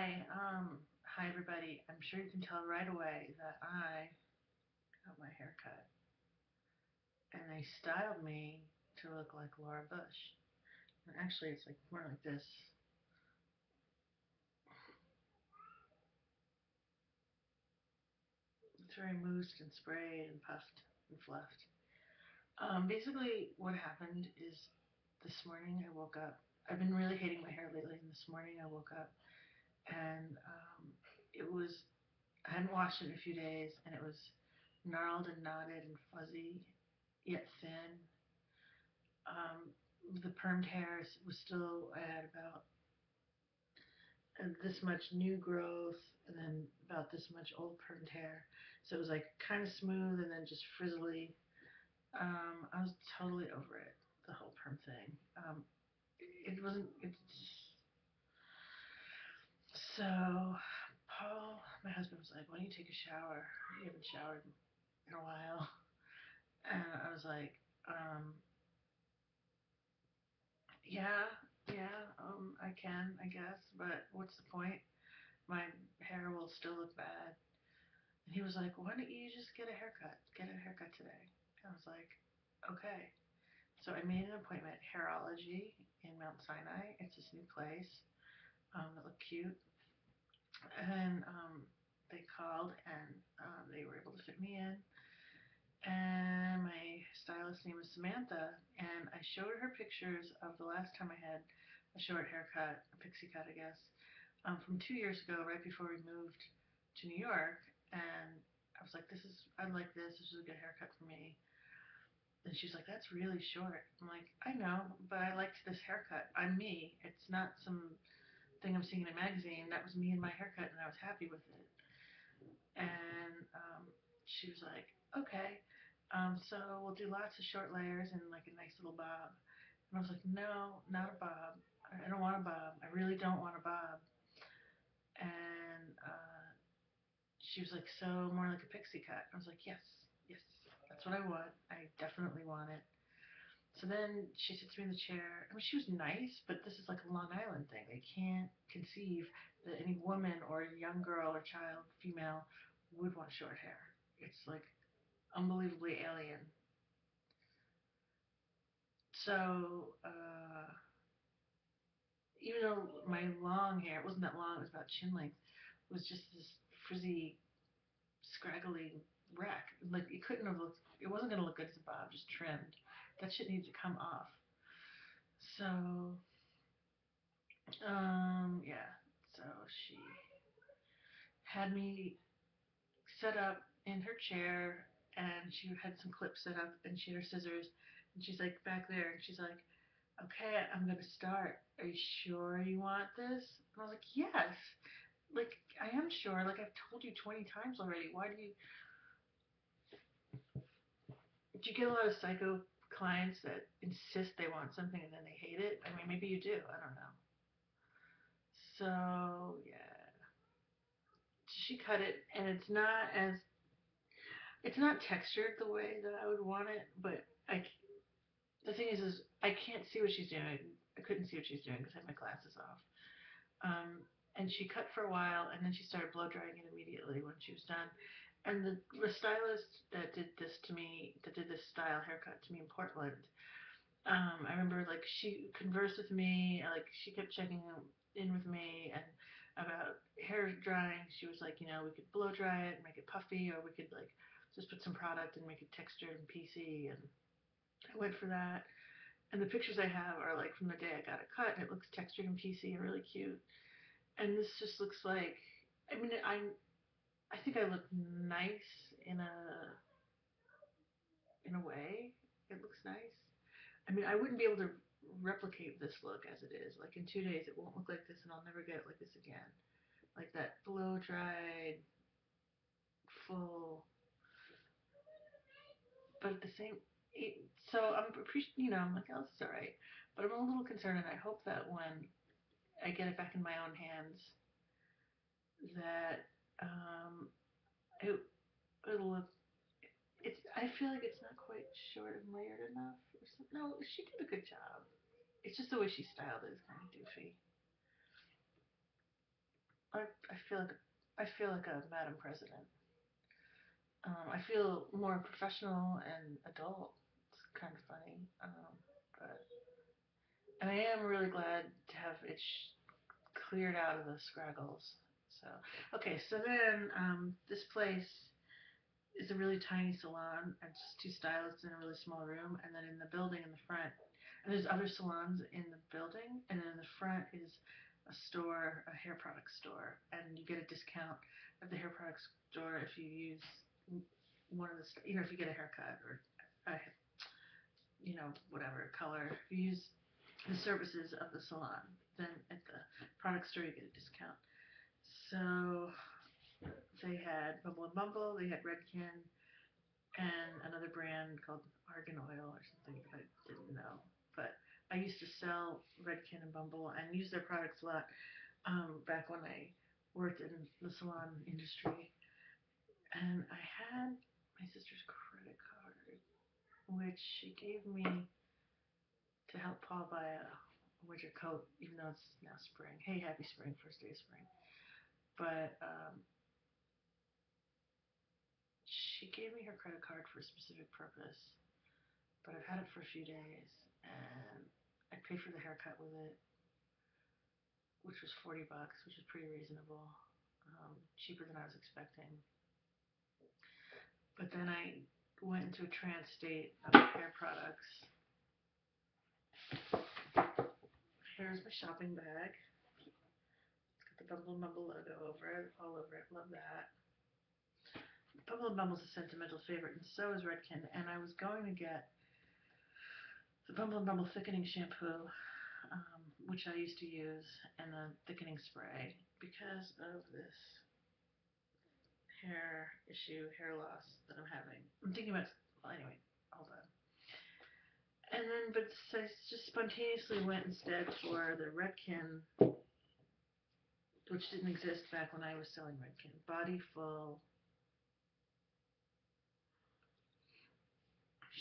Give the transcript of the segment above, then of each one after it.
Hi everybody. I'm sure you can tell right away that I got my hair cut and they styled me to look like Laura Bush. And actually, it's like more like this. It's very moosed and sprayed and puffed and fluffed. Basically, what happened is this morning I woke up. I've been really hating my hair lately, and this morning I woke up and it was. I hadn't washed it in a few days, and it was gnarled and knotted and fuzzy, yet thin. Um, the permed hair was still, I had about this much new growth and then about this much old permed hair. So it was like kind of smooth and then just frizzly. I was totally over it, the whole perm thing. It wasn't, so Paul, my husband, was like, why don't you take a shower? You haven't showered in a while. And I was like, um, yeah, yeah, I can, I guess, but what's the point? My hair will still look bad. And he was like, why don't you just get a haircut? Get a haircut today. And I was like, okay. So I made an appointment, Hairology in Mount Sinai. It's this new place that looked cute. And they called and they were able to fit me in. And my stylist name is Samantha. And I showed her pictures of the last time I had a short haircut, a pixie cut, I guess, from 2 years ago, right before we moved to New York. And I was like, I like this. This is a good haircut for me. And she's like, that's really short. I'm like, I know, but I liked this haircut. I'm me. It's not some thing I'm seeing in a magazine. That was me and my haircut, and I was happy with it. And she was like, okay, so we'll do lots of short layers and like a nice little bob. And I was like, no, not a bob. I don't want a bob. I really don't want a bob. And she was like, so more like a pixie cut. I was like, yes, yes, that's what I want. I definitely want it. So then she sits me in the chair. I mean, she was nice, but this is like a Long Island thing. They can't conceive that any woman or young girl or child, female, would want short hair. It's like unbelievably alien. So, even though my long hair, it wasn't that long, it was about chin length, it was just this frizzy, scraggly wreck. Like, it couldn't have looked, it wasn't going to look good as a bob, just trimmed. That shit needed to come off. So, yeah. So she had me set up in her chair, and she had some clips set up, and she had her scissors, and she's like back there, and she's like, okay, I'm gonna start. Are you sure you want this? And I was like, yes. Like, I am sure. Like, I've told you 20 times already. Why do you get a lot of psycho clients that insist they want something and then they hate it? I mean, maybe you do. I don't know. So, yeah. She cut it, and it's not textured the way that I would want it, but the thing is I can't see what she's doing. I couldn't see what she's doing because I had my glasses off. And she cut for a while, and then she started blow drying it immediately when she was done. And the stylist that did this to me, that did this style haircut to me in Portland, I remember like she conversed with me, like she kept checking in with me and about hair drying. She was like, we could blow dry it and make it puffy, or we could like just put some product and make it textured and piecey. And I went for that. And the pictures I have are like from the day I got it cut, and it looks textured and piecey and really cute. And this just looks like, I mean, I think I look nice in a way. It looks nice. I mean, I wouldn't be able to replicate this look as it is. Like in 2 days, it won't look like this, and I'll never get it like this again. Like that blow dried, full, but at the same. So I'm appreciating, I'm like, oh, this is all right, but I'm a little concerned, and I hope that when I get it back in my own hands, that it it'll look. I feel like it's not quite short and layered enough. Or something. No, she did a good job. It's just the way she styled it is kind of doofy. I feel like a Madam President. I feel more professional and adult. It's kind of funny, but and I am really glad to have it cleared out of the scraggles. So okay, so then this place is a really tiny salon and just two stylists in a really small room, and then in the building in the front, and there's other salons in the building, and then in the front is a store, a hair product store, and you get a discount at the hair product store if you use one of the, if you get a haircut or a, whatever color. If you use the services of the salon, then at the product store you get a discount. So they had Bumble and Bumble, they had Redken, and another brand called Argan Oil or something that I didn't know. But I used to sell Redken and Bumble and use their products a lot back when I worked in the salon industry. And I had my sister's credit card, which she gave me to help Paul buy a winter coat, even though it's now spring. Hey, happy spring, first day of spring. But she gave me her credit card for a specific purpose. But I've had it for a few days, and I paid for the haircut with it, which was $40, which is pretty reasonable, cheaper than I was expecting. But then I went into a trance state of hair products. Here's my shopping bag. It's got the Bumble and Bumble logo all over it. Love that. Bumble and Bumble's a sentimental favorite, and so is Redken. And I was going to get the Bumble and Bumble thickening shampoo, which I used to use, and a thickening spray because of this hair loss that I'm having. I'm thinking about, well, anyway, hold on. And then, but so I just spontaneously went instead for the Redken, which didn't exist back when I was selling Redken. Body Full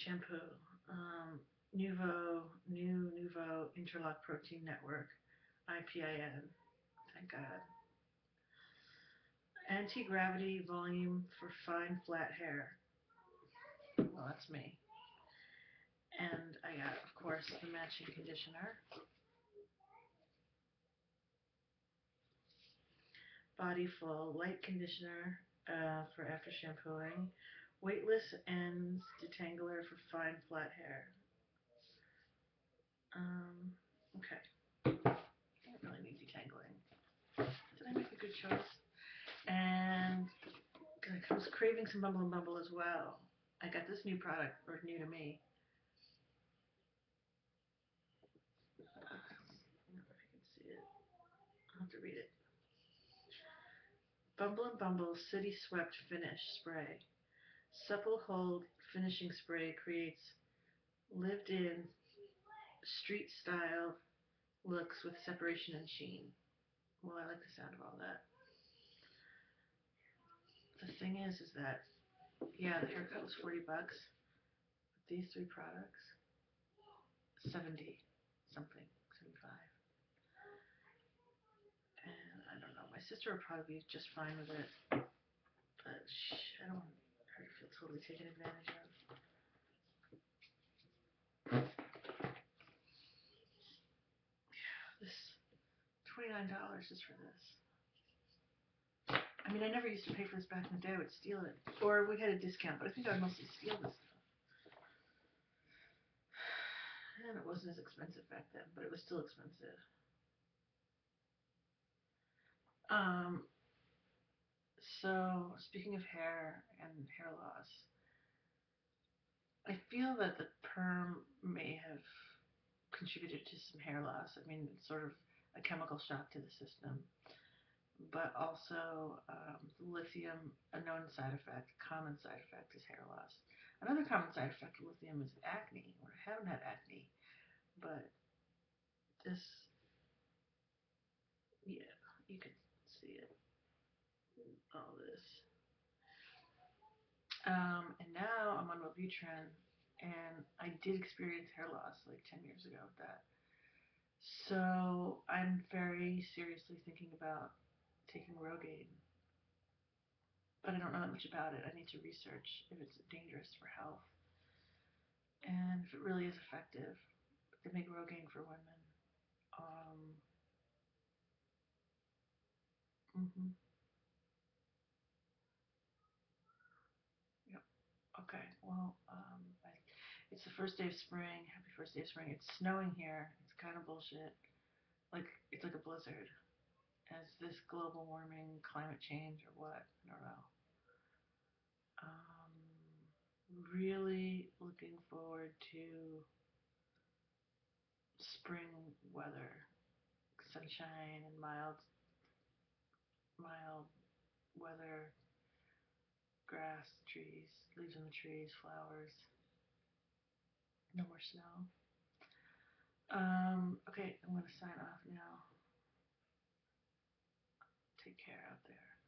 shampoo. Nuvo Interlock Protein Network, IPIN. Thank God. Anti-gravity volume for fine flat hair. Well, that's me. And I got, of course, the matching conditioner. Body Full light conditioner for after shampooing. Weightless ends detangler for fine flat hair. Okay. I don't really need detangling. Did I make a good choice? And I was craving some Bumble and Bumble as well. I got this new product, or new to me. I don't know if you can see it. I'll have to read it. Bumble and Bumble City Swept Finish Spray. Supple hold finishing spray creates lived-in, street-style looks with separation and sheen. Well, I like the sound of all that. The thing is that, yeah, the haircut was $40. But these three products, 70 something, 75. And I don't know, my sister would probably be just fine with it. But I don't want her to feel totally taken advantage of. This $29 just for this. I mean, I never used to pay for this back in the day. I would steal it. Or we had a discount, but I think I would mostly steal this stuff. And it wasn't as expensive back then, but it was still expensive. So, speaking of hair and hair loss, I feel that the perm may have contributed to some hair loss. I mean, it's sort of a chemical shock to the system. But also lithium, a known side effect, common side effect is hair loss. Another common side effect of lithium is acne. Or I haven't had acne, but this, yeah, you can see it, all this. And now I'm on Wellbutrin, and I did experience hair loss like 10 years ago with that. So I'm very seriously thinking about taking Rogaine. But I don't know that much about it. I need to research if it's dangerous for health and if it really is effective. They make Rogaine for women. Um, mhm. Yep. Okay. Well, it's the first day of spring. Happy first day of spring. It's snowing here. It's kind of bullshit. Like it's like a blizzard. Is this global warming, climate change, or what? I don't know. Really looking forward to spring weather, sunshine and mild weather, grass, trees, leaves on the trees, flowers. No more snow. Okay, I'm gonna sign off now. Take care out there.